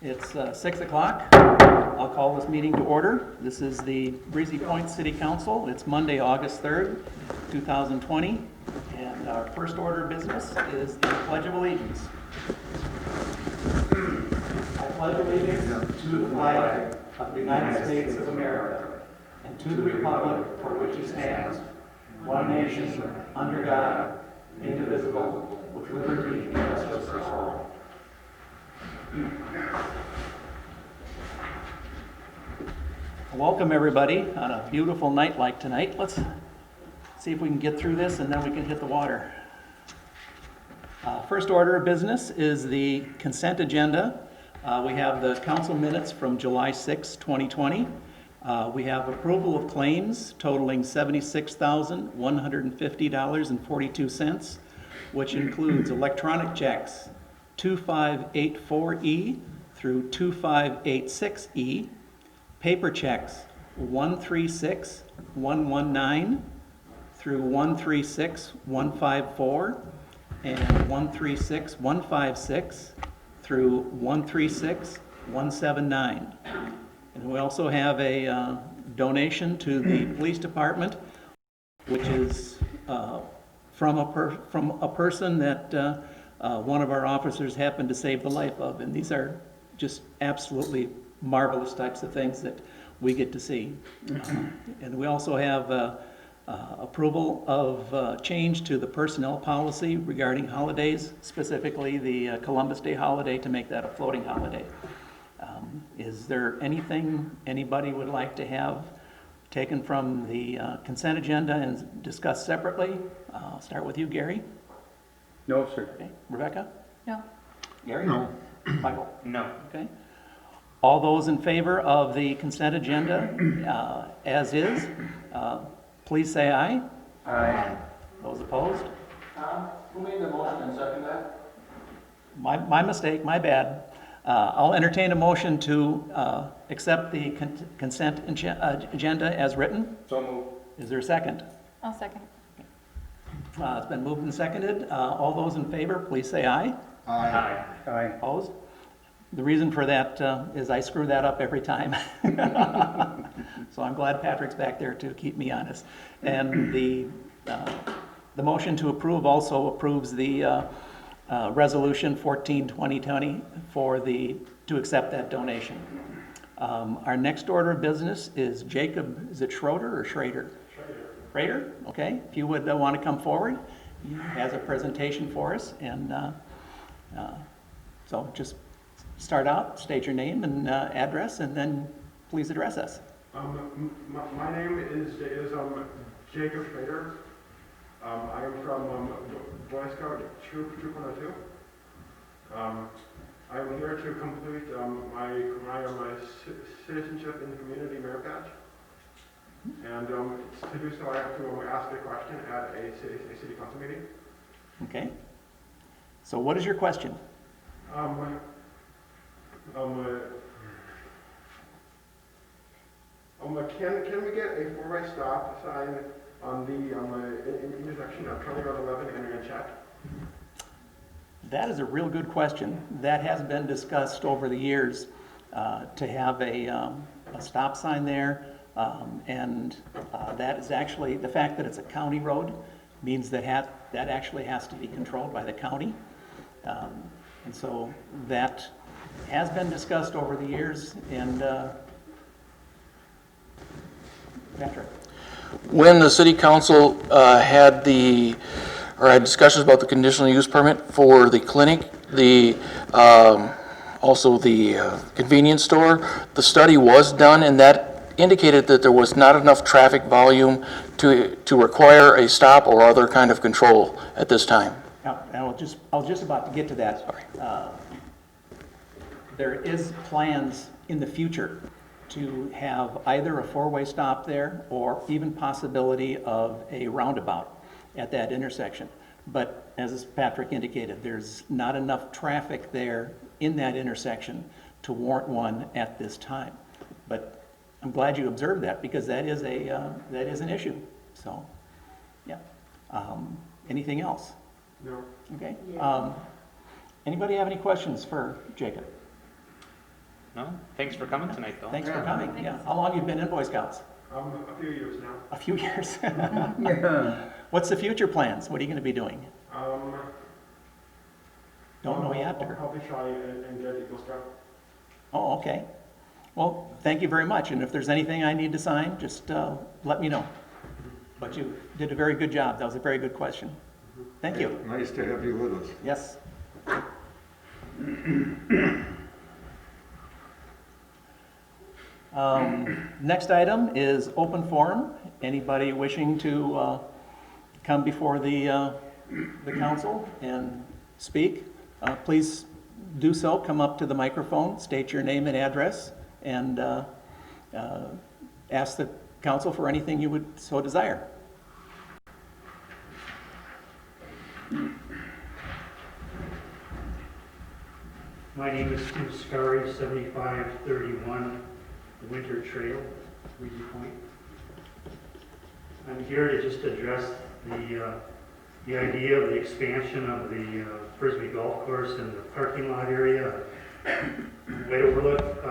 It's 6 o'clock. I'll call this meeting to order. This is the Breezy Point City Council. It's Monday, August 3rd, 2020. And our first order of business is the Pledge of Allegiance. I pledge allegiance to the flag of the United States of America and to the republic for which it stands, one nation, under God, indivisible, with liberty and justice for all. Welcome everybody on a beautiful night like tonight. Let's see if we can get through this and then we can hit the water. First order of business is the consent agenda. We have the council minutes from July 6, 2020. We have approval of claims totaling $76,150.42, which includes electronic checks 2584E through 2586E, paper checks 136119 through 136154, and 136156 through 136179. And we also have a donation to the police department, which is from a person that one of our officers happened to save the life of. And these are just absolutely marvelous types of things that we get to see. And we also have approval of change to the personnel policy regarding holidays, specifically the Columbus Day holiday, to make that a floating holiday. Is there anything anybody would like to have taken from the consent agenda and discussed separately? I'll start with you, Gary. No, sir. Okay. Rebecca? No. Gary? No. Michael? No. Okay. All those in favor of the consent agenda as is, please say aye. Aye. Those opposed? Who made the motion and second that? My mistake, my bad. I'll entertain a motion to accept the consent agenda as written. So moved. Is there a second? I'll second. It's been moved and seconded. All those in favor, please say aye. Aye. Aye. Opposed? The reason for that is I screw that up every time. So I'm glad Patrick's back there to keep me honest. And the motion to approve also approves the resolution 14-2020 to accept that donation. Our next order of business is Jacob, is it Schroeder or Schrader? Schrader, okay. If you would want to come forward, he has a presentation for us. And so just start out, state your name and address, and then please address us. My name is Jacob Schrader. I am from Boy Scout Troop 102. I'm here to complete my citizenship in the community merit badge. And to do so, I have to ask a question at a city council meeting. Okay. So what is your question? Can we get a four-way stop sign on the intersection of County Road 11 and Ranchette? That is a real good question. That has been discussed over the years to have a stop sign there. And that is actually, the fact that it's a county road means that that actually has to be controlled by the county. And so that has been discussed over the years. And Patrick. When the city council had discussions about the conditional use permit for the clinic, also the convenience store, the study was done, and that indicated that there was not enough traffic volume to require a stop or other kind of control at this time. Now, I was just about to get to that. Sorry. There is plans in the future to have either a four-way stop there or even possibility of a roundabout at that intersection. But as Patrick indicated, there's not enough traffic there in that intersection to warrant one at this time. But I'm glad you observed that, because that is an issue. So, yeah. Anything else? No. Okay. Anybody have any questions for Jacob? No? Thanks for coming tonight, though. Thanks for coming, yeah. How long have you been in Boy Scouts? A few years now. A few years. Yeah. What's the future plans? What are you going to be doing? Don't know yet, I'll or? probably try and get Eagle Scout. Oh, okay. Well, thank you very much, and if there's anything I need to sign, just let me know. But you did a very good job. That was a very good question. Thank you. Nice to have you with us. Yes. Next item is open forum. Anybody wishing to come before the council and speak, please do so. Come up to the microphone, state your name and address, and ask the council for anything you would so desire. My name is Tim Scarry, 7531 Winter Trail, Reedy Point. I'm here to just address the idea of the expansion of the Frisbee Golf Course in the parking lot area, White Overlook.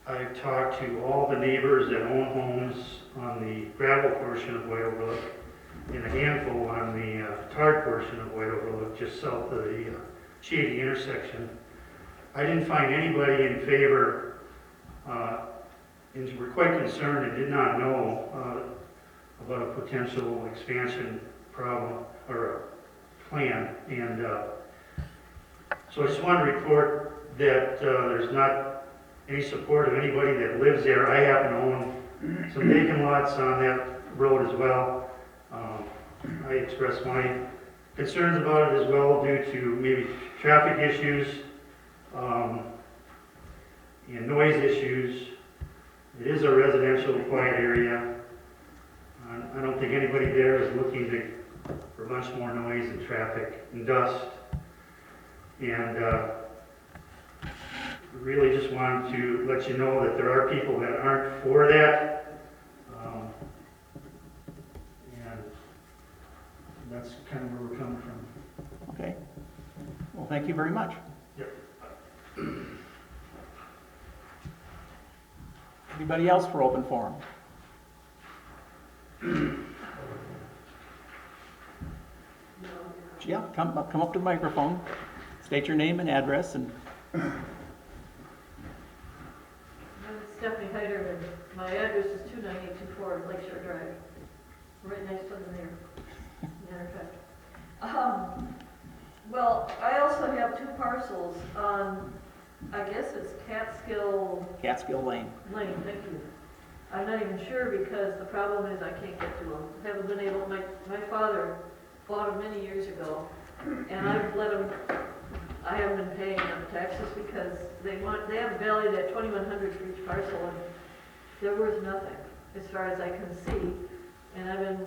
I've talked to all the neighbors that own homes on the gravel portion of White Overlook and a handful on the tarred portion of White Overlook, just south of the shady intersection. I didn't find anybody in favor, and were quite concerned and did not know about a potential expansion problem or a plan. And so I just want to report that there's not any support of anybody that lives there. I happen to own some vacant lots on that road as well. I expressed my concerns about it as well due to maybe traffic issues and noise issues. It is a residential quiet area. I don't think anybody there is looking for much more noise and traffic and dust. And really just wanted to let you know that there are people that aren't for that. And that's kind of where we're coming from. Okay. Well, thank you very much. Yep. Anybody else for open forum? Yeah, come up to the microphone, state your name and address, and I'm Stephanie Heider, and my address is 29824 Lakeshore Drive, right next to the mayor, matter of fact. Well, I also have two parcels on, I guess it's Catskill Catskill Lane. Lane, thank you. I'm not even sure because the problem is I can't get to them. Haven't been able, my father bought them many years ago, and I've let them, I haven't been paying them taxes because they have valued at $2,100 for each parcel, and they're worth nothing as far as I can see. And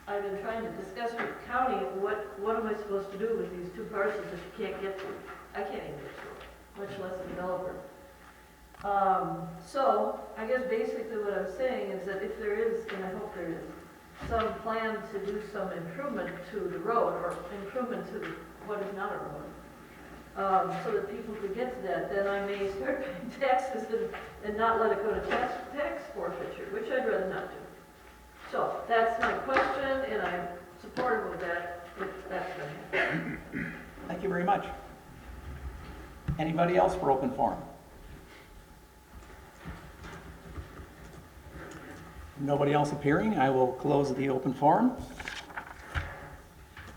I've been trying to discuss with the county what am I supposed to do with these two parcels if you can't get to them. I can't even get to them, much less a developer. So I guess basically what I'm saying is that if there is, and I hope there is, some plan to do some improvement to the road or improvement to what is not a road, so that people could get to that, then I may start paying taxes and not let it go to tax forfeiture, which I'd rather not do. So that's my question, and I'm supportive of that if that's going to happen. Thank you very much. Anybody else for open forum? Nobody else appearing, I will close the open forum.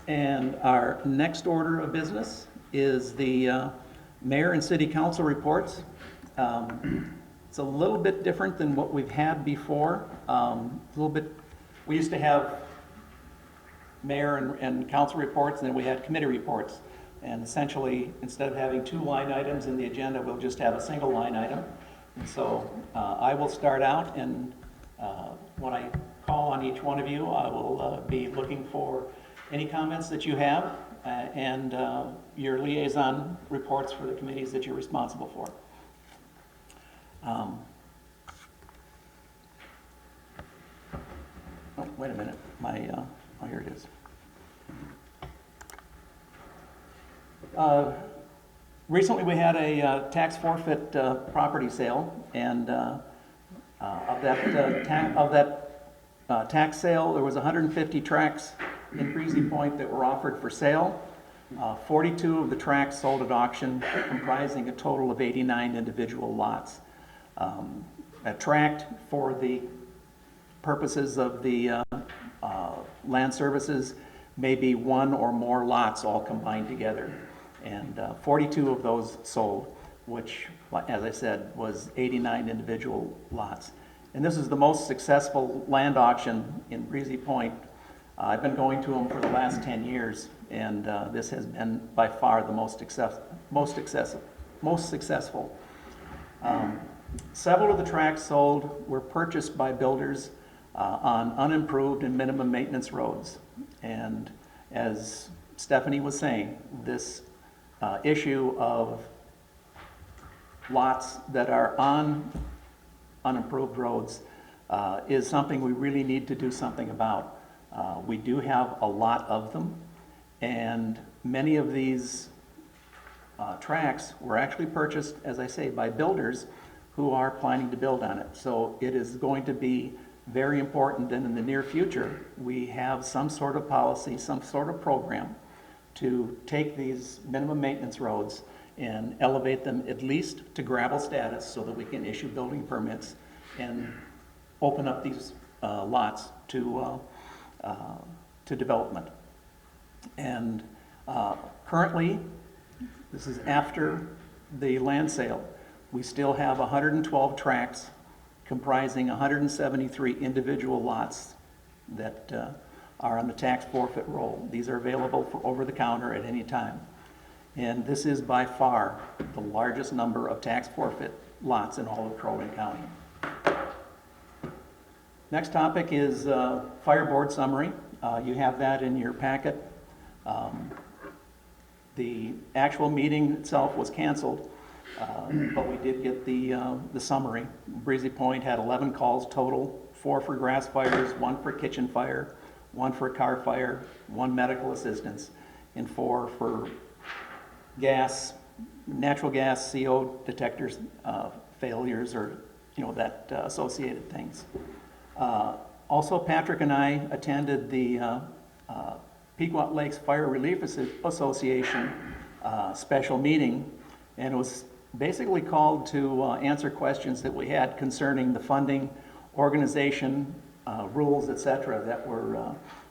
And our next order of business is the mayor and city council reports. It's a little bit different than what we've had before. We used to have mayor and council reports, and then we had committee reports. And essentially, instead of having two line items in the agenda, we'll just have a single line item. And so I will start out, and when I call on each one of you, I will be looking for any comments that you have and your liaison reports for the committees that you're responsible for. Oh, wait a minute. Oh, here it is. Recently, we had a tax forfeit property sale, and of that tax sale, there was 150 tracts in Breezy Point that were offered for sale. 42 of the tracts sold at auction, comprising a total of 89 individual lots. A tract, for the purposes of the land services, may be one or more lots all combined together. And 42 of those sold, which, as I said, was 89 individual lots. And this is the most successful land auction in Breezy Point. I've been going to them for the last 10 years, and this has been by far the most successful. Several of the tracts sold were purchased by builders on unimproved and minimum maintenance roads. And as Stephanie was saying, this issue of lots that are on unimproved roads is something we really need to do something about. We do have a lot of them, and many of these tracts were actually purchased, as I say, by builders who are planning to build on it. So it is going to be very important that in the near future we have some sort of policy, some sort of program to take these minimum maintenance roads and elevate them at least to gravel status so that we can issue building permits and open up these lots to development. And currently, this is after the land sale, we still have 112 tracts comprising 173 individual lots that are on the tax forfeit roll. These are available for over the counter at any time. And this is by far the largest number of tax forfeit lots in all of Crow Wing County. Next topic is fire board summary. You have that in your packet. The actual meeting itself was canceled, but we did get the summary. Breezy Point had 11 calls total, 4 for grass fires, 1 for kitchen fire, 1 for car fire, 1 medical assistance, and 4 for gas, natural gas, CO detectors failures, or that associated things. Also, Patrick and I attended the Pequot Lakes Fire Relief Association special meeting, and it was basically called to answer questions that we had concerning the funding, organization, rules, etc.,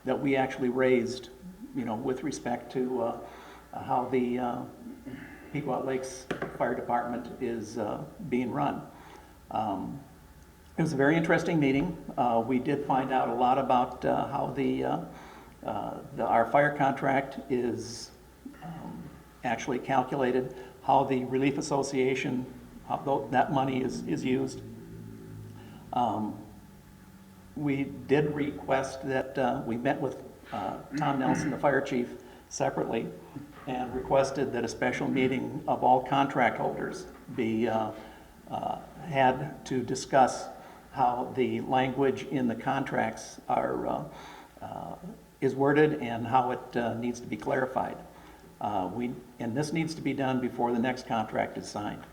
that we actually raised, with respect to how the Pequot Lakes Fire Department is being run. It was a very interesting meeting. We did find out a lot about how our fire contract is actually calculated, how the Relief Association, how that money is used. We did request that we met with Tom Nelson, the fire chief, separately, and requested that a special meeting of all contract holders be had to discuss how the language in the contracts is worded and how it needs to be clarified. And this needs to be done before the next contract is signed.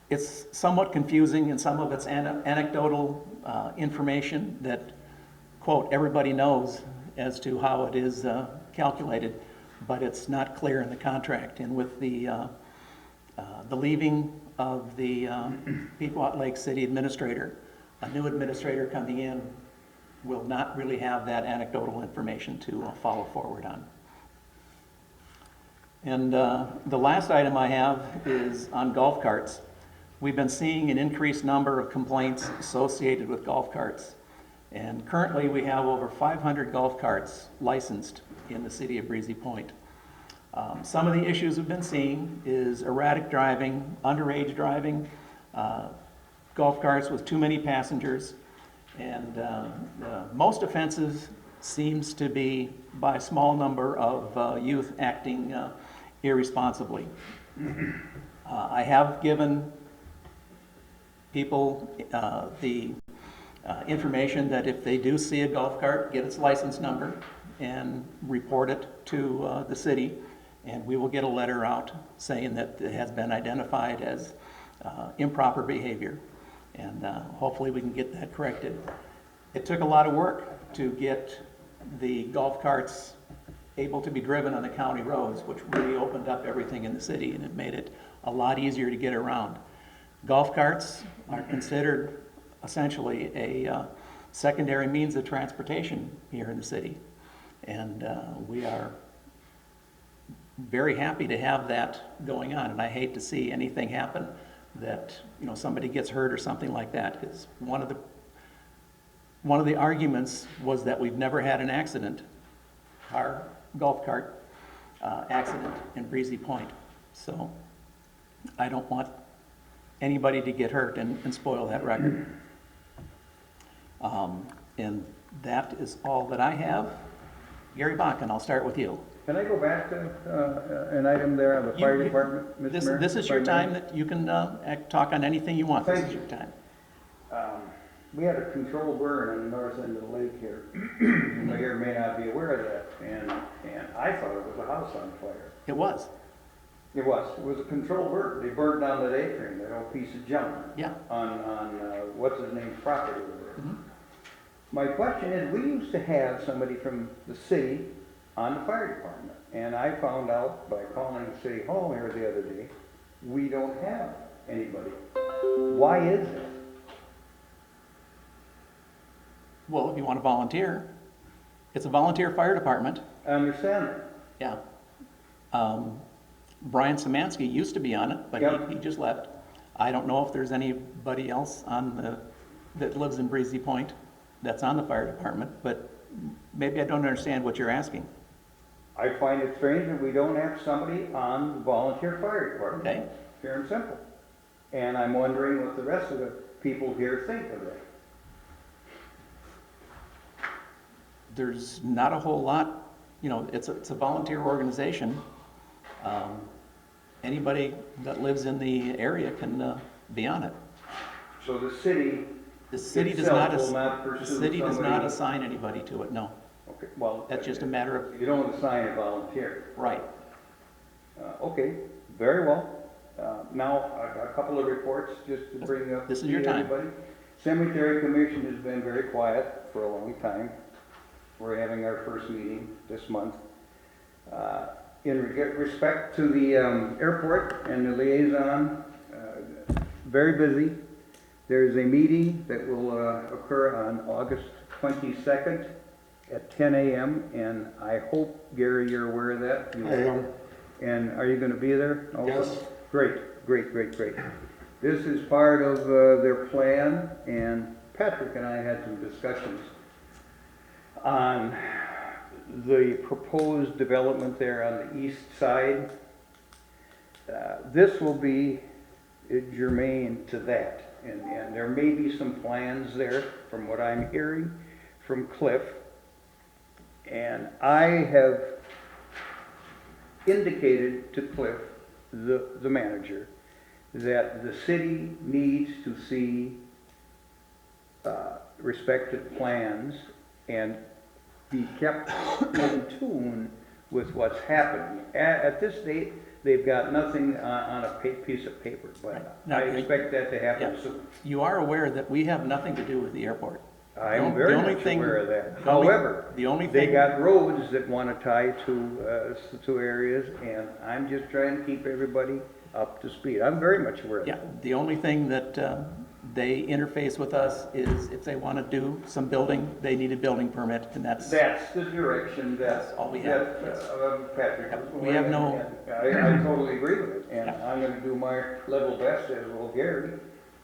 It's somewhat confusing, and some of it's anecdotal information that, quote, everybody knows as to how it is calculated, but it's not clear in the contract. And with the leaving of the Pequot Lake City Administrator, a new administrator coming in will not really have that anecdotal information to follow forward on. And the last item I have is on golf carts. We've been seeing an increased number of complaints associated with golf carts. And currently we have over 500 golf carts licensed in the city of Breezy Point. Some of the issues we've been seeing is erratic driving, underage driving, golf carts with too many passengers, and most offenses seems to be by a small number of youth acting irresponsibly. I have given people the information that if they do see a golf cart, get its license number and report it to the city, and we will get a letter out saying that it has been identified as improper behavior, and hopefully we can get that corrected. It took a lot of work to get the golf carts able to be driven on the county roads, which really opened up everything in the city, and it made it a lot easier to get around. Golf carts are considered essentially a secondary means of transportation here in the city. And we are very happy to have that going on. And I hate to see anything happen that, you know, somebody gets hurt or something like that. Because one of the arguments was that we've never had an accident, our golf cart accident in Breezy Point. So I don't want anybody to get hurt and spoil that record. And that is all that I have. Gary Bakken, I'll start with you. Can I go back to an item there on the fire department, Mr. Mayor? This is your if I may? time that you can talk on anything you want. This Thank is you. your time. We had a controlled burn on the north end of the lake here. You may or may not be aware of that, and I thought it was a house on fire. It was, It was a controlled burn. They burned down that A-frame, that old piece of junk yeah. on what's his name's property over there. Mhm. My question is, we used to have somebody from the city on the fire department, and I found out by calling the city hall here the other day, we don't have anybody. Why is that? Well, if you want to volunteer, it's a volunteer fire department. I understand that. Yeah. Brian Samansky used to be on it, but Yeah. he just left. I don't know if there's anybody else that lives in Breezy Point that's on the fire department, but maybe I don't understand what you're asking. I find it strange that we don't have somebody on the volunteer fire department. Okay. Pure and simple. And I'm wondering what the rest of the people here think of that. There's not a whole lot, you know, it's a volunteer organization. Anybody that lives in the area can be on it. So the city The city does itself not, will not the pursue city does not somebody- assign anybody to it, no. Okay, well. That's just a matter of, You don't assign a volunteer. right. Okay, very well. Now, a couple of reports just to bring up. This is your to time. everybody. Cemetery Commission has been very quiet for a long time. We're having our first meeting this month. In respect to the airport and the liaison, very busy. There's a meeting that will occur on August 22nd at 10 a.m. and I hope, Gary, you're aware of that. You I am. And are you going to be there also? Yes. Great, great, great, great. This is part of their plan, and Patrick and I had some discussions on the proposed development there on the east side. This will be germane to that, and there may be some plans there from what I'm hearing from Cliff. And I have indicated to Cliff, the manager, that the city needs to see respective plans and be kept in tune with what's happening. At this date, they've got nothing on a piece of paper, but Now, I expect that to happen yeah. soon. You are aware that we have nothing to do with the airport. I'm The very only much thing- aware of that. the only- However, the only they thing- got roads that want to tie to areas, and I'm just trying to keep everybody up to speed. I'm very much aware of Yeah, that. the only thing that they interface with us is if they want to do some building, they need a building permit, and that's, That's the direction that, That's all we have, that Patrick was We have no- going, and I totally agree with it. And Yeah. I'm going to do my level best, as will Gary,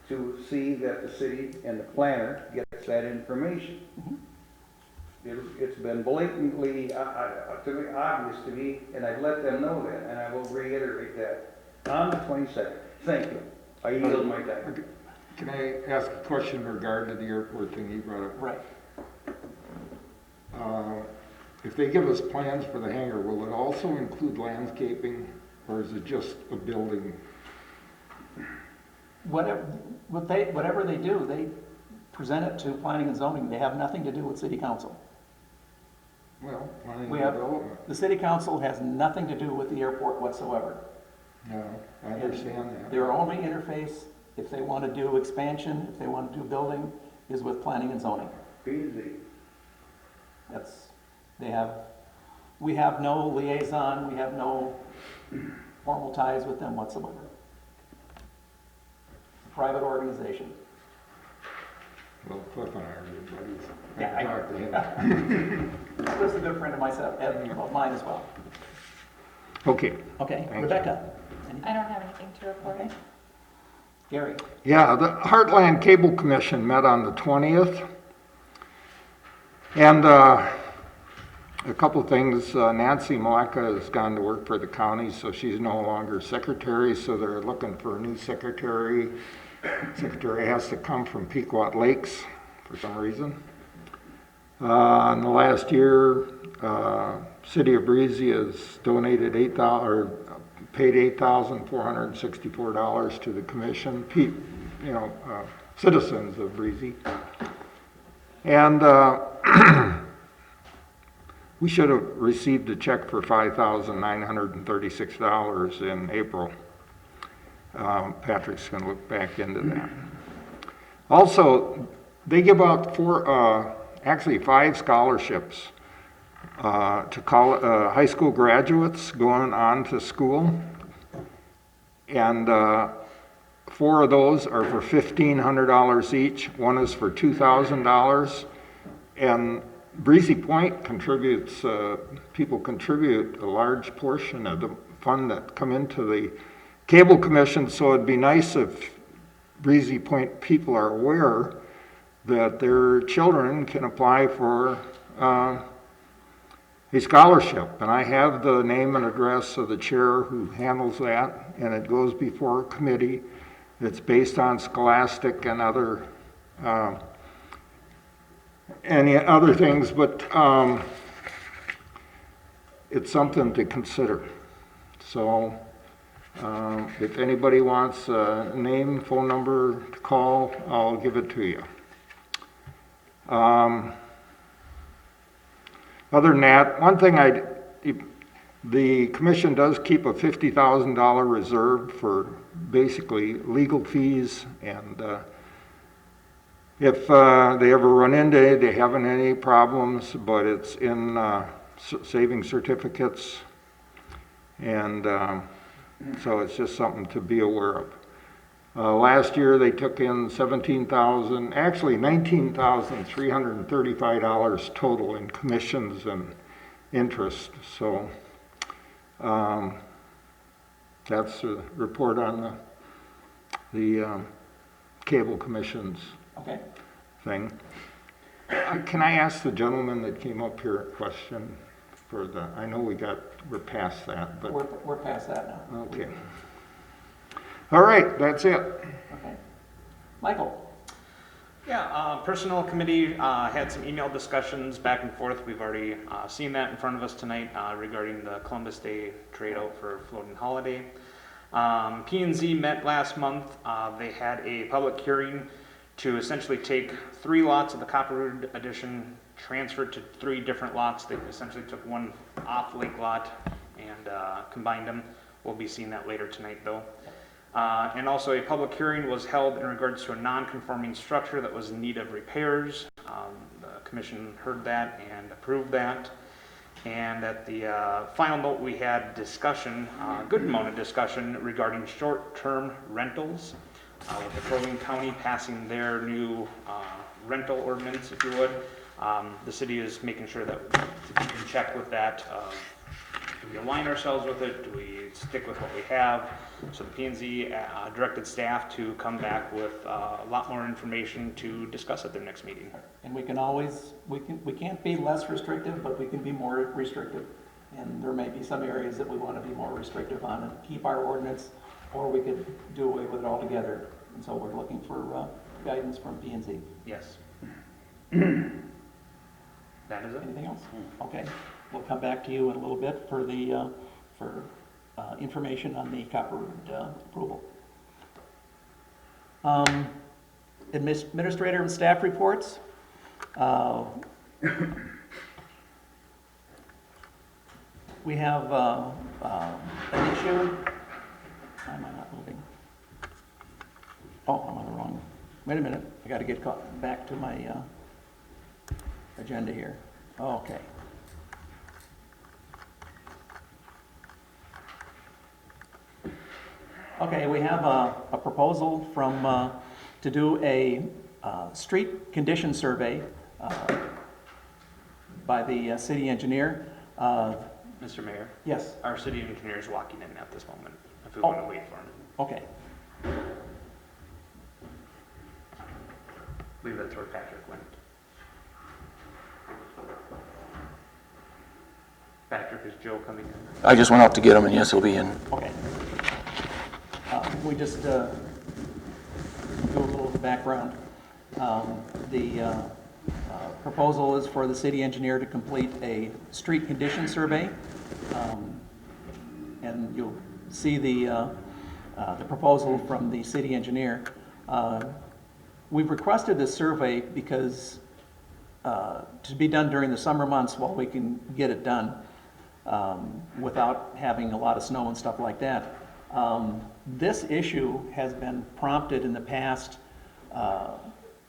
to see that the city and the planner gets that information. It's been blatantly, to me, obvious to me, and I let them know that, and I will reiterate that on the 22nd. Thank you. I yield my time. Can I ask a question in regard to the airport thing you brought up? right. If they give us plans for the hangar, will it also include landscaping, or is it just a building? Whatever they do, they present it to planning and zoning. They have nothing to do with city council. Well, planning We and have, development, the city council has nothing to do with the airport whatsoever. no, I understand that. Their only interface, if they want to do expansion, if they want to do building, is with planning and zoning. P and Z. That's, we have no liaison, we have no formal ties with them whatsoever. Private organization. Well, Cliff and I are good buddies. I Yeah, can talk to him. Cliff's a good friend of myself, of mine as well. Okay. Okay, Thank you. Rebecca? I don't have anything to report. Okay. Gary? Yeah, the Heartland Cable Commission met on the 20th. And a couple of things, Nancy Malacca has gone to work for the county, so she's no longer secretary, so they're looking for a new secretary. Secretary has to come from Pequot Lakes for some reason. In the last year, City of Breezy has donated paid $8,464 to the commission, citizens of Breezy. And we should have received a check for $5,936 in April. Patrick's going to look back into that. Also, they give out 5 scholarships to high school graduates going on to school. And 4 of those are for $1,500 each. One is for $2,000. And Breezy Point contributes, people contribute a large portion of the fund that come into the Cable Commission, so it'd be nice if Breezy Point people are aware that their children can apply for a scholarship. And I have the name and address of the chair who handles that, and it goes before a committee. It's based on Scholastic and other any other things, but it's something to consider. So if anybody wants a name, phone number to call, I'll give it to you. Other than that, one thing the commission does keep a $50,000 reserve for basically legal fees, and if they ever run into it, they haven't any problems, but it's in saving certificates, and so it's just something to be aware of. Last year they took in $19,335 total in commissions and interest. So that's a report on the Cable Commission's Okay. thing. Can I ask the gentleman that came up here a question for I know we're past that, but. We're past that now. Okay. All right, that's it. Okay. Michael? Yeah, Personnel Committee had some email discussions back and forth. We've already seen that in front of us tonight regarding the Columbus Day trade out for floating holiday. P&Z met last month. They had a public hearing to essentially take 3 lots of the Copperwood addition, transferred to 3 different lots. They essentially took one off-lake lot and combined them. We'll be seeing that later tonight though. And also a public hearing was held in regards to a non-conforming structure that was in need of repairs. The commission heard that and approved that. And at the final note, we had discussion, a good amount of discussion regarding short-term rentals. With the Crow Wing County passing their new rental ordinance, if you would, the city is making sure that we can check with that. Do we align ourselves with it? Do we stick with what we have? So the P&Z directed staff to come back with a lot more information to discuss at their next meeting. And we can always, we can't be less restrictive, but we can be more restrictive. And there may be some areas that we want to be more restrictive on and keep our ordinance, or we could do away with it altogether. And so we're looking for guidance from P&Z. Yes. That is it. Anything else? Okay. We'll come back to you in a little bit for the information on the Copperwood approval. Administrator and staff reports. we have an issue. Why am I not moving? Oh, I'm on the wrong, wait a minute, I gotta get back to my agenda here. Okay. Okay, we have a proposal from, to do a street condition survey by the city engineer. Mr. Mayor, Yes, our city engineer is walking in at this moment, if we Oh. want to wait for him. okay. I believe that's where Patrick went. Patrick, is Joe coming in? I just went out to get him, and yes, he'll be in. Okay. We just do a little background. The proposal is for the city engineer to complete a street condition survey. And you'll see the proposal from the city engineer. We've requested this survey because to be done during the summer months while we can get it done without having a lot of snow and stuff like that. This issue has been prompted in the past.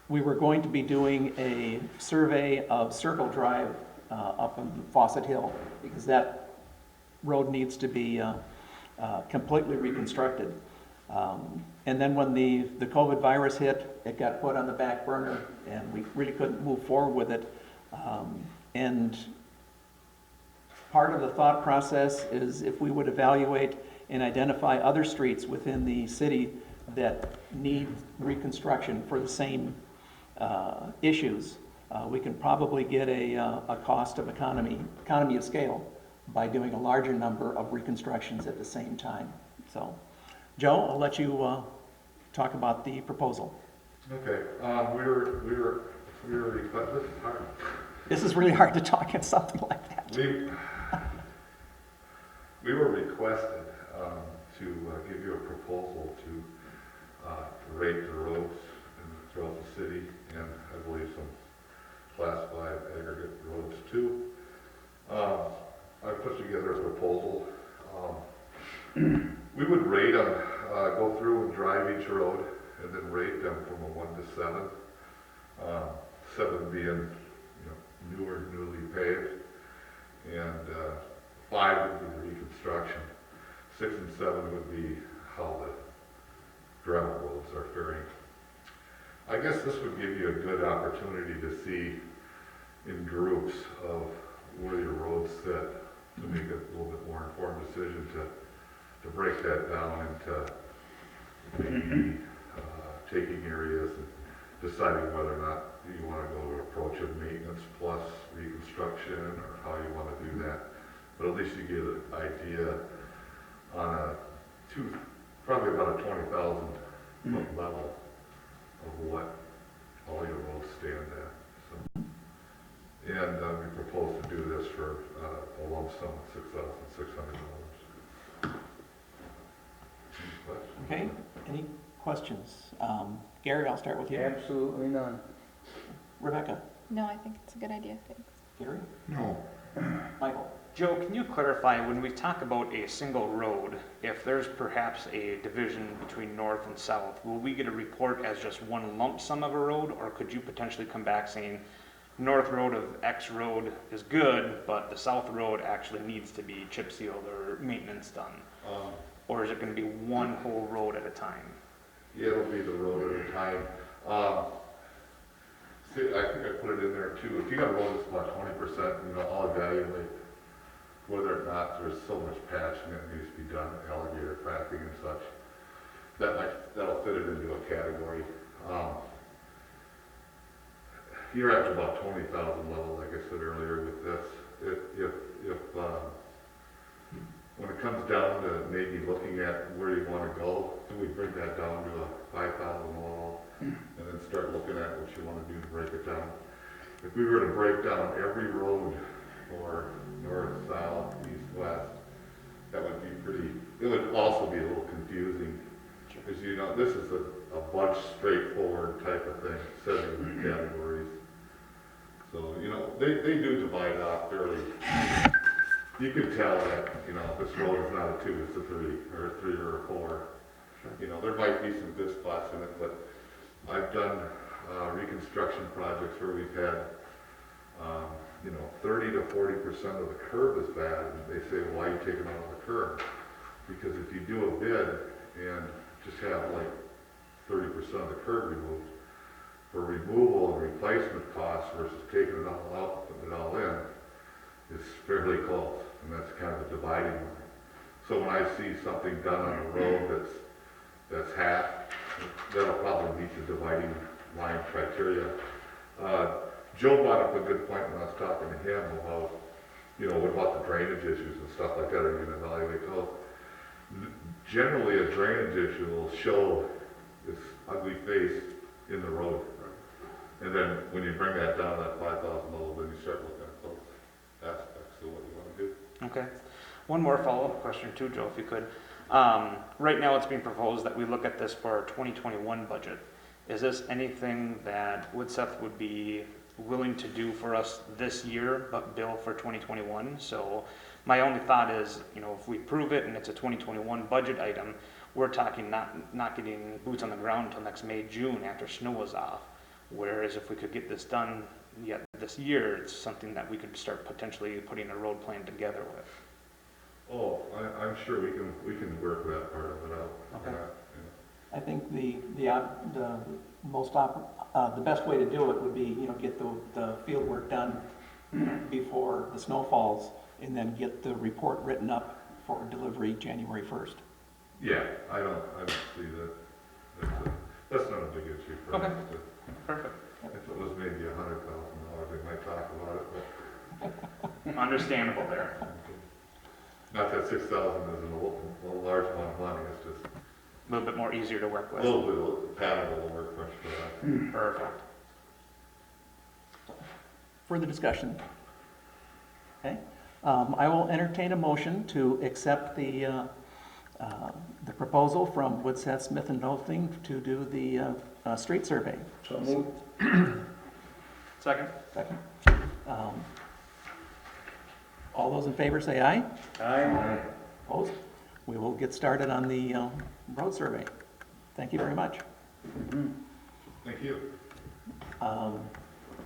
We were going to be doing a survey of Circle Drive up on Fawcett Hill because that road needs to be completely reconstructed. And then when the COVID virus hit, it got put on the back burner and we really couldn't move forward with it. And part of the thought process is if we would evaluate and identify other streets within the city that need reconstruction for the same issues, we can probably get a cost of economy of scale by doing a larger number of reconstructions at the same time. So, Joe, I'll let you talk about the proposal. Okay, we were, but this is hard. This is really hard to talk in something like that. We were requested to give you a proposal to rate the roads throughout the city, and I believe some class 5 aggregate roads too. I put together a proposal. We would rate them, go through and drive each road, and then rate them from a 1 to 7. 7 being, newer, newly paved, and 5 would be the reconstruction. 6 and 7 would be how the gravel roads are faring. I guess this would give you a good opportunity to see in groups of where your roads sit to make a little bit more informed decision to break that down into maybe taking areas and deciding whether or not you want to go to approach of maintenance plus reconstruction or how you want to do that. But at least you get an idea on probably about a 20,000 foot level of what all your roads stand at. So, and we propose to do this for a lump sum of $6,600. Okay, any questions? Gary, I'll start with you. Absolutely none. Rebecca? No, I think it's a good idea, thanks. Gary? No. Michael? Joe, can you clarify, when we talk about a single road, if there's perhaps a division between north and south, will we get a report as just one lump sum of a road, or could you potentially come back saying, north road of X road is good, but the south road actually needs to be chip sealed or maintenance done? Or is it going to be one whole road at a time? Yeah, it'll be the road at a time. See, I think I put it in there too. If you got a road that's about 20%, I'll evaluate whether or not there's so much patching that needs to be done, alligator cracking and such. That'll fit it into a category. You're at about 20,000 level, like I said earlier with this. If when it comes down to maybe looking at where you want to go, we bring that down to a 5,000 level and then start looking at what you want to do to break it down. If we were to break down every road or north, south, east, west, that would be it would also be a little confusing. Because this is a bunch straightforward type of thing, set in categories. So, they do divide out fairly you can tell that, you know, this road is not a 2, it's a 3, or a 3 or a 4. You know, there might be some disc spots in it, but I've done reconstruction projects where we've had, you know, 30 to 40% of the curb is bad, and they say, well, why are you taking out the curb? Because if you do a bid and just have like 30% of the curb removed, for removal and replacement costs versus taking it all out, putting it all in, is fairly close, and that's kind of a dividing line. So when I see something done on a road that's half, that'll probably meet the dividing line criteria. Joe brought up a good point when I was talking to him about, you know, what about the drainage issues and stuff like that, are you gonna evaluate those? Generally, a drainage issue will show its ugly face in the road. And then when you bring that down, that 5,000 level, then you start looking at those aspects of what you want to do. Okay. One more follow-up question too, Joe, if you could. Right now it's being proposed that we look at this for our 2021 budget. Is this anything that Woodseth would be willing to do for us this year, but bill for 2021? So my only thought is, you know, if we prove it and it's a 2021 budget item, we're talking not getting boots on the ground until next May, June after snow is off. Whereas if we could get this done yet this year, it's something that we could start potentially putting a road plan together with. Oh, I'm sure we can work that part of it out. Okay. I think the best way to do it would be, you know, get the field work done before the snow falls, and then get the report written up for delivery January 1st. Yeah, I don't see that. That's not a big issue for us. Okay. Perfect. If it was maybe $100,000, we might talk about it, but Understandable there. not that 6,000 isn't a large amount of money, it's just A little bit more easier to work a with. little bit of palatable work for that. Perfect. Further discussion? Okay. I will entertain a motion to accept the proposal from Woodseth Smith and Knowlton to do the street survey. So moved. Second? Second. All those in favor say aye. Aye. Opposed? We will get started on the road survey. Thank you very much. Thank you.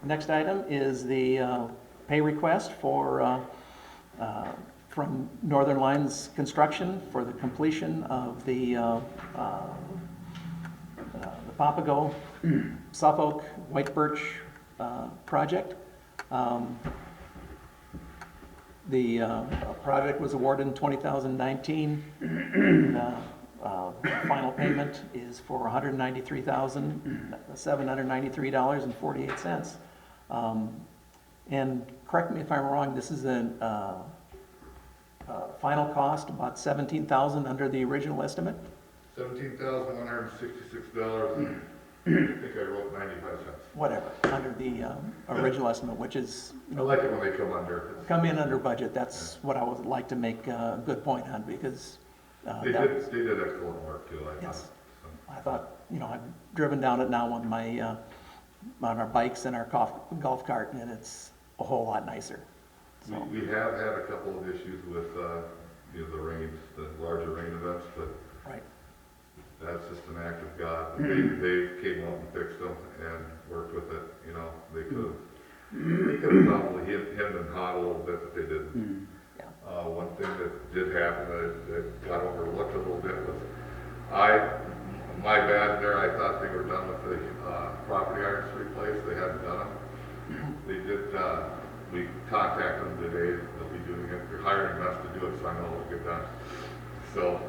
Next item is the pay request for, from Northern Lines Construction for the completion of the Papago, Suffolk, White Birch project. The project was awarded in 2019. Final payment is for $193,793.48. And correct me if I'm wrong, this is a final cost about $17,000 under the original estimate? $17,166, and I think I wrote 95 cents. Whatever, under the original estimate, which is, you I know, like it when they come under. come in under budget. That's what I would like to make a good point on, because They that was- did excellent work too, I thought. Yes. So, I thought, you know, I've driven down it now on my, on our bikes and our golf cart, and it's a whole lot nicer. So, We have had a couple of issues with, you know, the rains, the larger rain events, but right, that's just an act of God. They came out and fixed them and worked with it, you know, they could have probably hemmed and hawed a little bit, but they didn't. yeah, One thing that did happen that got overlooked a little bit was, my bad there, I thought they were done with the property irons replaced, they hadn't done them. They did, we contacted them today, they'll be doing it, they're hiring us to do it, so I know it'll get done. So,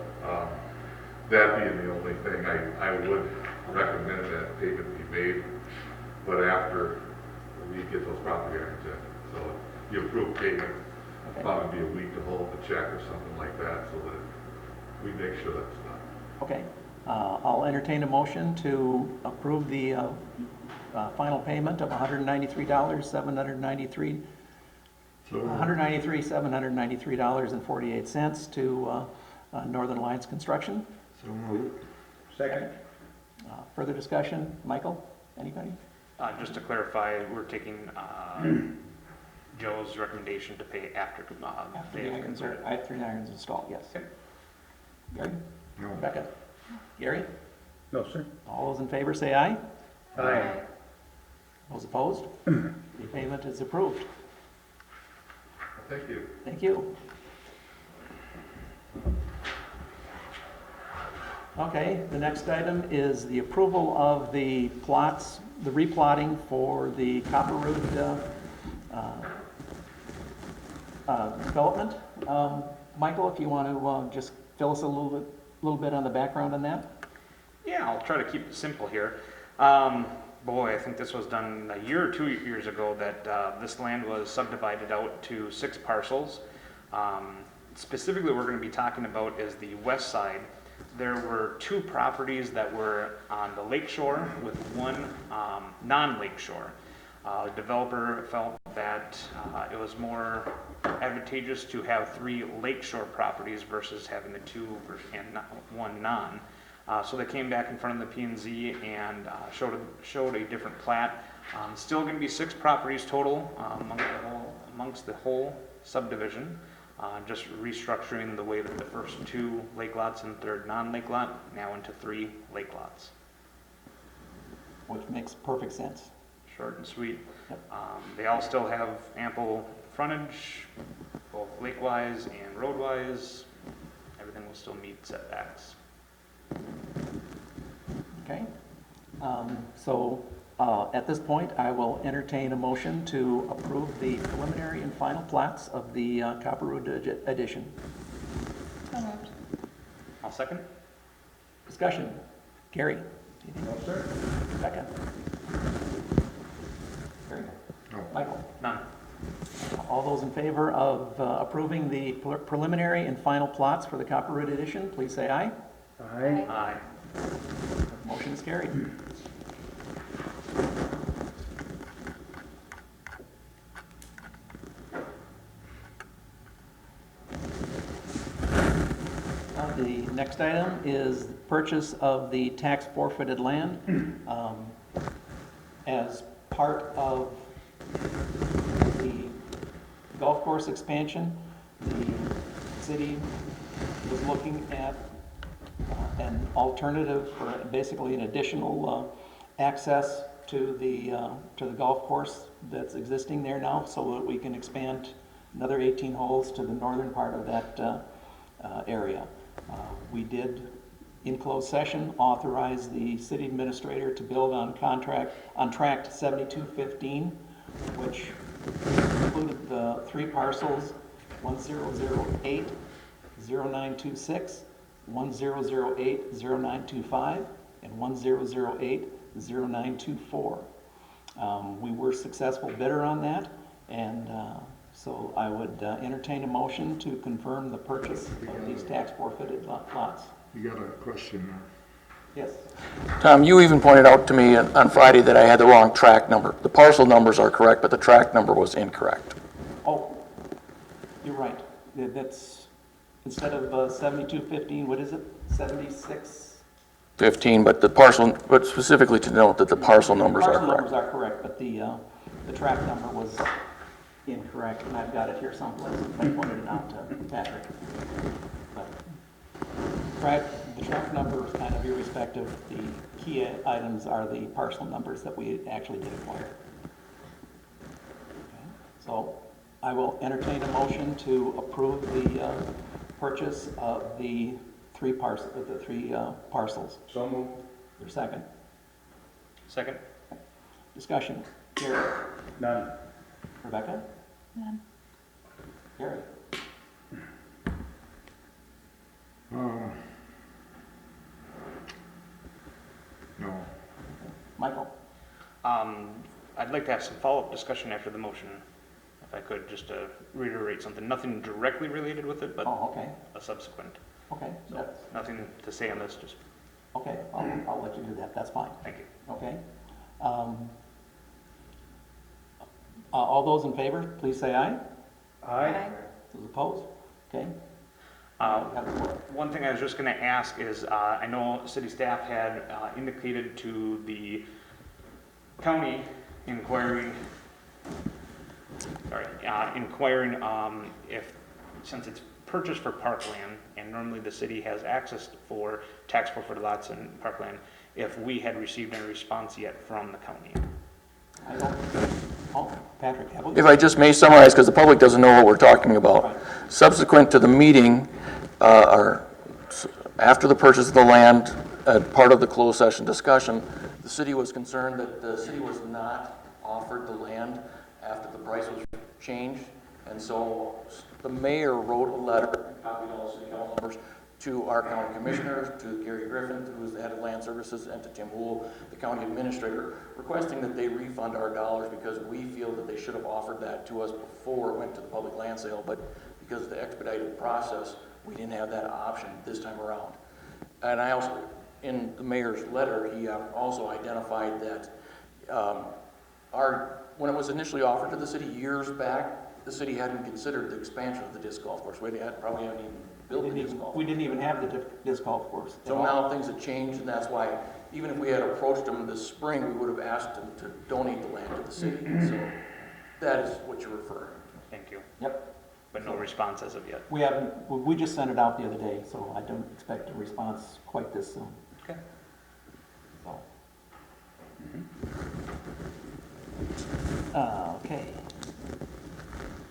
that being the only thing, I would recommend that payment be made, but after we get those property irons in. So the approved payment, okay, probably be a week to hold the check or something like that, so that we make sure that's done. okay. I'll entertain a motion to approve the final payment of $193,793.48 to Northern Alliance Construction. So moved. Second. Further discussion? Michael, anybody? Just to clarify, we're taking Joe's recommendation to pay after After they the have irons are, converted. after the irons installed, yes. Okay. Gary? No. Rebecca? Gary? No, sir. All those in favor say aye. Aye. Those opposed? The payment is approved. Thank you. Thank you. Okay, the next item is the approval of the plots, the replotting for the Copperroot development. Michael, if you want to just fill us a little bit on the background on that? Yeah, I'll try to keep it simple here. Boy, I think this was done a year or 2 years ago that this land was subdivided out to 6 parcels. Specifically, what we're going to be talking about is the west side. There were 2 properties that were on the lake shore with 1 non-lake shore. The developer felt that it was more advantageous to have 3 lakeshore properties versus having the 2 and 1 non. So they came back in front of the P&Z and showed a different plat. Still going to be 6 properties total amongst the whole subdivision. Just restructuring the way that the first 2 lake lots and third non-lake lot now into 3 lake lots. Which makes perfect sense. Short and sweet. Yep. They all still have ample frontage, both lake-wise and road-wise. Everything will still meet setbacks. Okay? At this point, I will entertain a motion to approve the preliminary and final plats of the Copperroot addition. So moved. I'll second. Discussion. Gary? No, sir. Rebecca? Gary? No. Michael? None. All those in favor of approving the preliminary and final plots for the Copperroot addition, please say aye. Aye. Aye. Motion is carried. The next item is purchase of the tax forfeited land. As part of the golf course expansion, the city was looking at an alternative for basically an additional access to the golf course that's existing there now, so that we can expand another 18 holes to the northern part of that area. We did, in closed session, authorize the city administrator to build on tract 7215, which included the 3 parcels, 1008, 0926, 1008, 0925, and 1008, 0924. We were successful bidder on that, and so I would entertain a motion to confirm the purchase of these tax forfeited lots. You got a question there? Yes. Tom, you even pointed out to me on Friday that I had the wrong tract number. The parcel numbers are correct, but the tract number was incorrect. Oh, you're right. That's, instead of 7215, what is it? 76? 15, but the parcel, but specifically to note that the parcel numbers are Parcel numbers correct. are correct, but the tract number was incorrect, and I've got it here someplace. I pointed it out to Patrick. But the tract number is kind of irrespective. The key items are the parcel numbers that we actually did acquire. Okay. So I will entertain a motion to approve the purchase of the 3 parcels. So moved. Your second. Second. Discussion. Gary? None. Rebecca? None. Gary? No. Michael? I'd like to have some follow-up discussion after the motion, if I could, just to reiterate something. Nothing directly related with it, but Oh, okay, a subsequent. okay, that's, Nothing to say on this, just okay, I'll let you do that, that's fine, thank you. okay? All those in favor, please say aye. Aye. Those opposed? Okay. Have the floor. One thing I was just going to ask is, I know city staff had indicated to the county inquiring inquiring if, since it's purchased for parkland, and normally the city has access for tax forfeit lots in parkland, if we had received any response yet from the county. I don't, oh, Patrick, have we? If I just may summarize, because the public doesn't know what we're talking about. Subsequent to the meeting, or after the purchase of the land, part of the closed session discussion, the city was concerned that the city was not offered the land after the price was changed. And so the mayor wrote a letter, copied all city council members, to our county commissioners, to Gary Griffin, who is the head of land services, and to Tim Hool, the county administrator, requesting that they refund our dollars because we feel that they should have offered that to us before it went to the public land sale, but because of the expedited process, we didn't have that option this time around. And I also, in the mayor's letter, he also identified that when it was initially offered to the city years back, the city hadn't considered the expansion of the disc golf course. We probably haven't even built the disc golf. We didn't even have the disc golf course. So now things have changed, and that's why, even if we had approached them this spring, we would have asked them to donate the land to the city. So that is what you're referring to. Thank you. Yep. But no response as of yet. We haven't, we just sent it out the other day, so I don't expect a response quite this soon. Okay. So. Okay.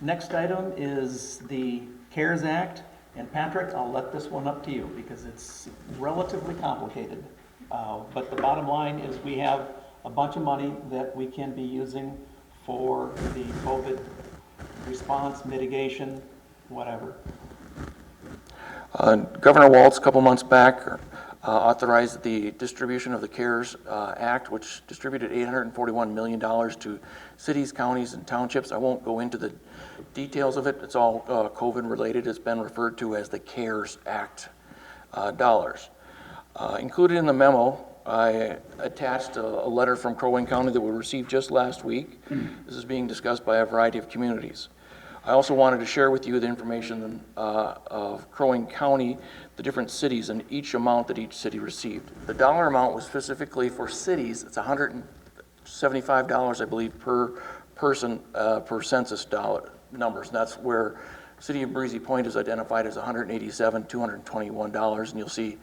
Next item is the CARES Act, and Patrick, I'll let this one up to you because it's relatively complicated. But the bottom line is we have a bunch of money that we can be using for the COVID response, mitigation, whatever. Governor Walz, a couple months back, authorized the distribution of the CARES Act, which distributed $841 million to cities, counties, and townships. I won't go into the details of it. It's all COVID related. It's been referred to as the CARES Act dollars. Included in the memo, I attached a letter from Crow Wing County that we received just last week. This is being discussed by a variety of communities. I also wanted to share with you the information of Crow Wing County, the different cities, and each amount that each city received. The dollar amount was specifically for cities. It's $175, I believe, per person per census dollar numbers. And that's where City of Breezy Point is identified as $187, $221, and you'll see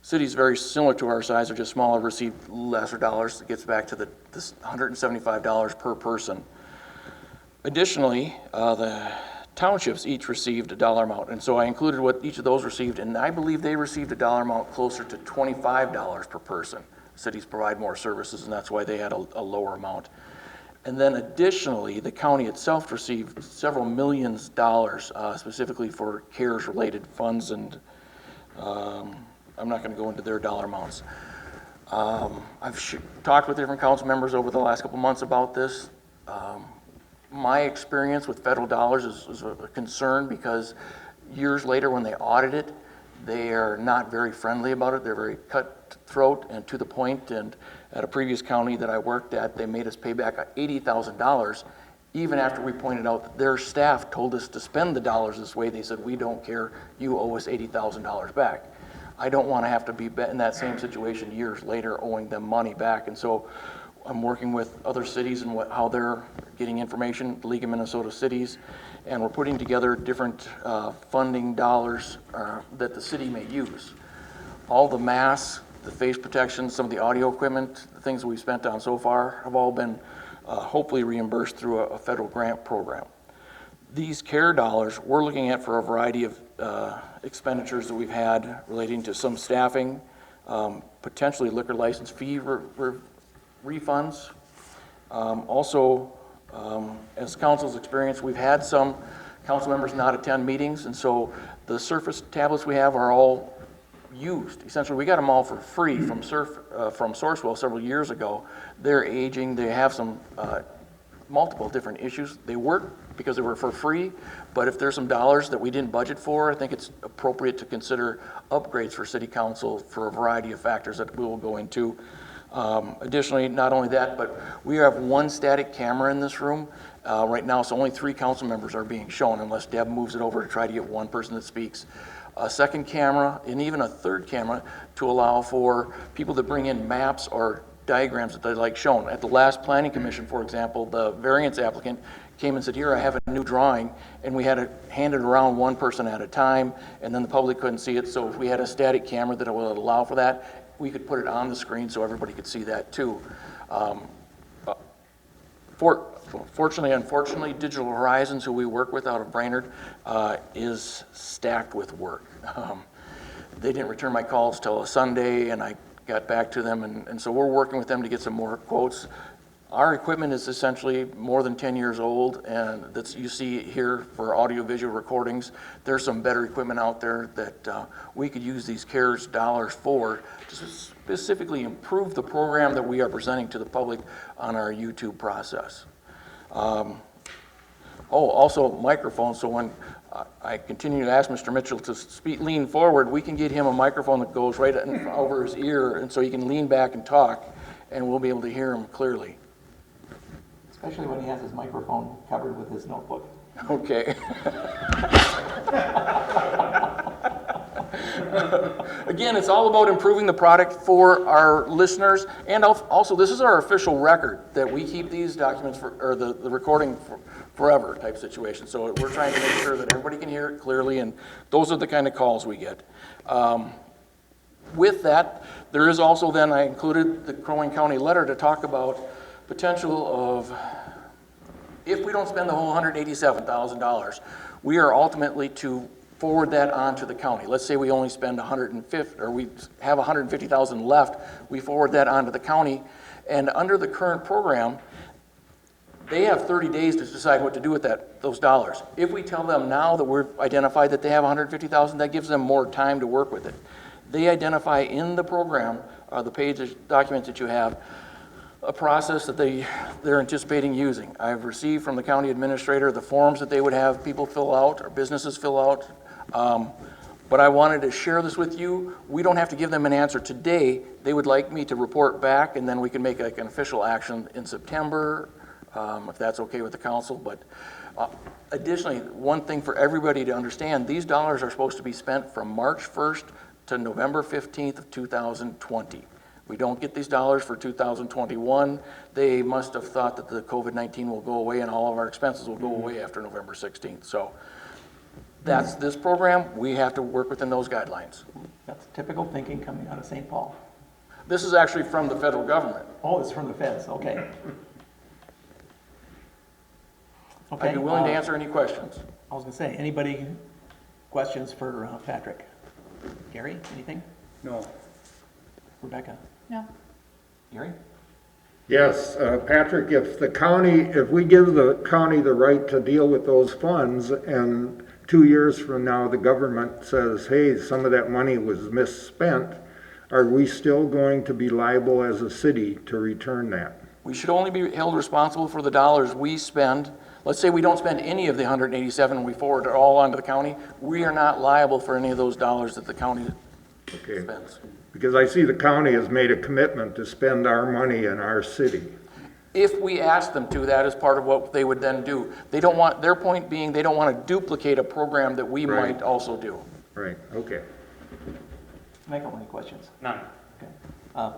cities very similar to our size or just smaller received lesser dollars. It gets back to this $175 per person. Additionally, the townships each received a dollar amount, and so I included what each of those received, and I believe they received a dollar amount closer to $25 per person. Cities provide more services, and that's why they had a lower amount. And then additionally, the county itself received several millions of dollars specifically for CARES-related funds, and I'm not going to go into their dollar amounts. I've talked with different council members over the last couple months about this. My experience with federal dollars is a concern because years later when they audit it, they are not very friendly about it. They're very cutthroat and to the point. And at a previous county that I worked at, they made us pay back $80,000 even after we pointed out that their staff told us to spend the dollars this way. They said, we don't care, you owe us $80,000 back. I don't want to have to be in that same situation years later owing them money back. And so I'm working with other cities and how they're getting information, the League of Minnesota Cities, and we're putting together different funding dollars that the city may use. All the masks, the face protection, some of the audio equipment, the things that we've spent on so far have all been hopefully reimbursed through a federal grant program. These CARE dollars we're looking at for a variety of expenditures that we've had relating to some staffing, potentially liquor license fee refunds. Also, as council's experience, we've had some council members not attend meetings, and so the Surface tablets we have are all used. Essentially, we got them all for free from Sourcewell several years ago. They're aging. They have some multiple different issues. They work because they were for free, but if there's some dollars that we didn't budget for, I think it's appropriate to consider upgrades for city council for a variety of factors that we will go into. Additionally, not only that, but we have one static camera in this room. Right now, so only 3 council members are being shown unless Deb moves it over to try to get one person that speaks. A second camera and even a third camera to allow for people to bring in maps or diagrams that they like shown. At the last planning commission, for example, the variance applicant came and said, here, I have a new drawing, and we had to hand it around one person at a time, and then the public couldn't see it, so if we had a static camera that would allow for that, we could put it on the screen so everybody could see that too. Fortunately, unfortunately, Digital Horizons, who we work with out of Brainerd, is stacked with work. They didn't return my calls till a Sunday, and I got back to them, and so we're working with them to get some more quotes. Our equipment is essentially more than 10 years old, and that's you see here for audio-visual recordings. There's some better equipment out there that we could use these CARES dollars for to specifically improve the program that we are presenting to the public on our YouTube process. Also microphones, so when I continue to ask Mr. Mitchell to lean forward, we can get him a microphone that goes right over his ear, and so he can lean back and talk, and we'll be able to hear him clearly. Especially when he has his microphone covered with his notebook. Okay. Again, it's all about improving the product for our listeners, and also this is our official record that we keep these documents or the recording forever type situation. So we're trying to make sure that everybody can hear it clearly, and those are the kind of calls we get. With that, there is also then, I included the Crow Wing County letter to talk about potential of, if we don't spend the whole $187,000, we are ultimately to forward that on to the county. Let's say we only spend 150, or we have 150,000 left, we forward that on to the county, and under the current program, they have 30 days to decide what to do with those dollars. If we tell them now that we've identified that they have 150,000, that gives them more time to work with it. They identify in the program, the pages, documents that you have, a process that they're anticipating using. I've received from the county administrator the forms that they would have people fill out or businesses fill out. But I wanted to share this with you. We don't have to give them an answer today. They would like me to report back, and then we can make like an official action in September, if that's okay with the council. But additionally, one thing for everybody to understand, these dollars are supposed to be spent from March 1st to November 15th of 2020. We don't get these dollars for 2021. They must have thought that the COVID-19 will go away and all of our expenses will go away after November 16th. So that's this program. We have to work within those guidelines. That's typical thinking coming out of St. Paul. This is actually from the federal government. Oh, it's from the feds, okay. I'd be willing to answer any questions. I was gonna say, anybody questions for Patrick? Gary, anything? No. Rebecca? No. Gary? Yes, Patrick, if we give the county the right to deal with those funds, and 2 years from now the government says, hey, some of that money was misspent, are we still going to be liable as a city to return that? We should only be held responsible for the dollars we spend. Let's say we don't spend any of the 187 and we forward it all onto the county. We are not liable for any of those dollars that the county spends. Because I see the county has made a commitment to spend our money in our city. If we ask them to, that is part of what they would then do. They don't want, their point being, they don't want to duplicate a program that we Right. might also do. Right, okay. Michael, any questions? None. Okay.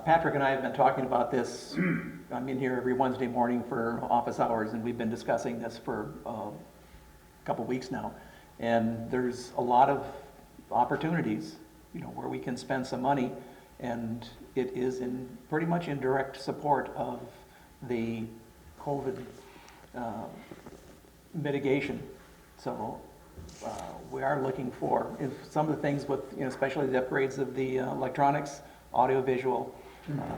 Patrick and I have been talking about this. I'm in here every Wednesday morning for office hours, and we've been discussing this for a couple weeks now. And there's a lot of opportunities, where we can spend some money, and it is pretty much in direct support of the COVID mitigation. So we are looking for some of the things with, especially the upgrades of the electronics, audiovisual,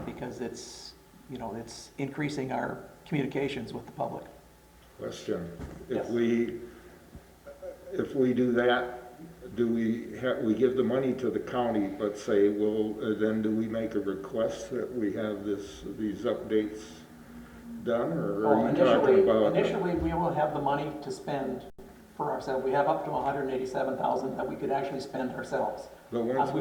because it's increasing our communications with the public. Question. Yes. If we do that, do we give the money to the county, but say, then do we make a request that we have these updates done, or are you talking about? Initially, we will have the money to spend for ourselves. We have up to $187,000 that we could actually spend ourselves. But once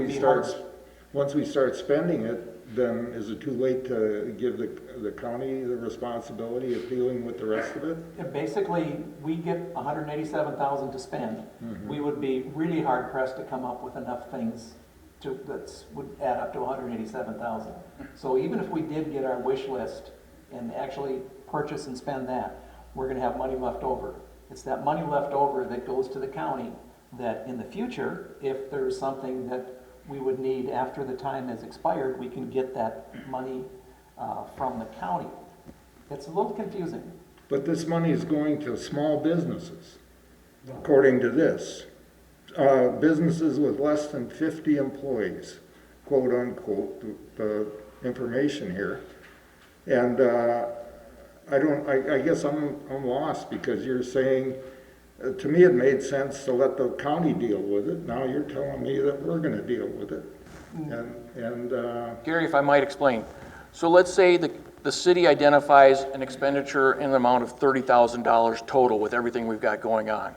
we start spending it, then is it too late to give the county the responsibility of dealing with the rest of it? Basically, we get $187,000 to spend. We would be really hard pressed to come up with enough things would add up to 187,000. So even if we did get our wish list and actually purchase and spend that, we're gonna have money left over. It's that money left over that goes to the county, that in the future, if there's something that we would need after the time has expired, we can get that money from the county. It's a little confusing. But this money is going to small businesses, according to this. Businesses with less than 50 employees, quote unquote, the information here. And I guess I'm lost, because you're saying, to me it made sense to let the county deal with it. Now you're telling me that we're gonna deal with it. Gary, if I might explain. So let's say the city identifies an expenditure in the amount of $30,000 total with everything we've got going on.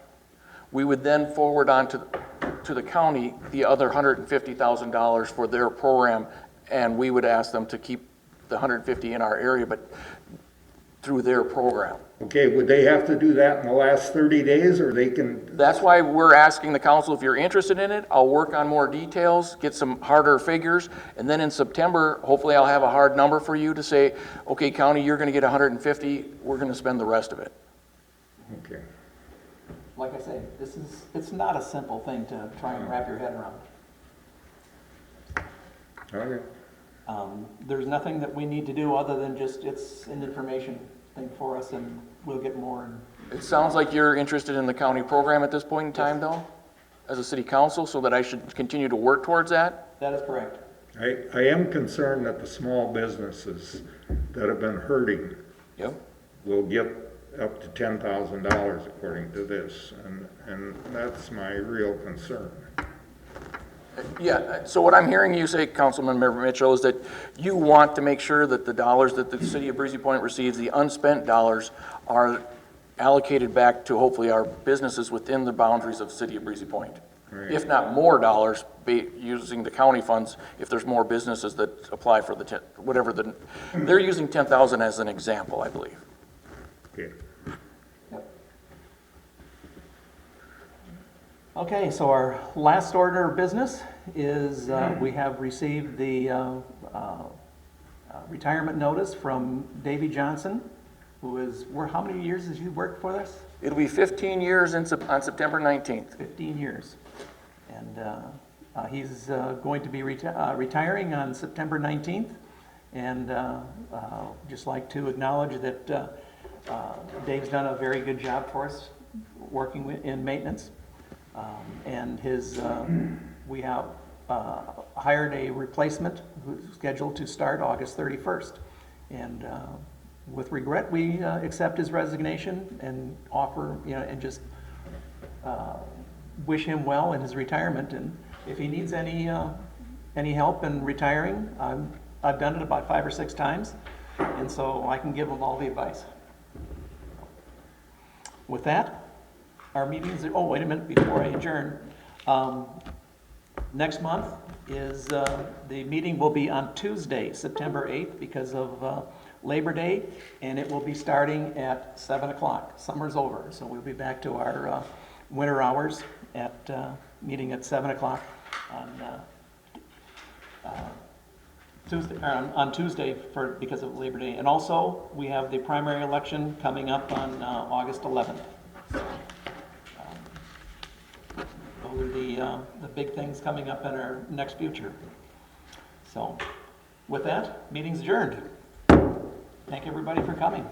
We would then forward on to the county the other $150,000 for their program, and we would ask them to keep the 150 in our area, but through their program. Okay, would they have to do that in the last 30 days, or they can? That's why we're asking the council, if you're interested in it, I'll work on more details, get some harder figures, and then in September, hopefully I'll have a hard number for you to say, okay, county, you're gonna get 150, we're gonna spend the rest of it. Okay. Like I say, it's not a simple thing to try and wrap your head around. Okay. There's nothing that we need to do other than just, it's an information thing for us, and we'll get more. It sounds like you're interested in the county program at this point in time, though, as a city council, so that I should continue to work towards that? That is correct. I am concerned that the small businesses that have been hurting Yep. will get up to $10,000 according to this, and that's my real concern. Yeah, so what I'm hearing you say, Councilman Member Mitchell, is that you want to make sure that the dollars that the city of Breezy Point receives, the unspent dollars, are allocated back to hopefully our businesses within the boundaries of the city of Breezy Point. Right. If not more dollars, using the county funds, if there's more businesses that apply for they're using 10,000 as an example, I believe. Okay. Okay, so our last order of business is we have received the retirement notice from Davy Johnson, who is, how many years has he worked for us? It'll be 15 years on September 19th. 15 years. And he's going to be retiring on September 19th. And just like to acknowledge that Dave's done a very good job for us working in maintenance. And we have hired a replacement who's scheduled to start August 31st. And with regret, we accept his resignation and offer, and just wish him well in his retirement. And if he needs any help in retiring, I've done it about 5 or 6 times, and so I can give him all the advice. With that, our meetings are, oh, wait a minute, before I adjourn. Next month is, the meeting will be on Tuesday, September 8th, because of Labor Day, and it will be starting at 7 o'clock. Summer's over, so we'll be back to our winter hours at meeting at 7 o'clock on Tuesday because of Labor Day. And also, we have the primary election coming up on August 11th. Those are the big things coming up in our next future. So, with that, meeting's adjourned. Thank everybody for coming.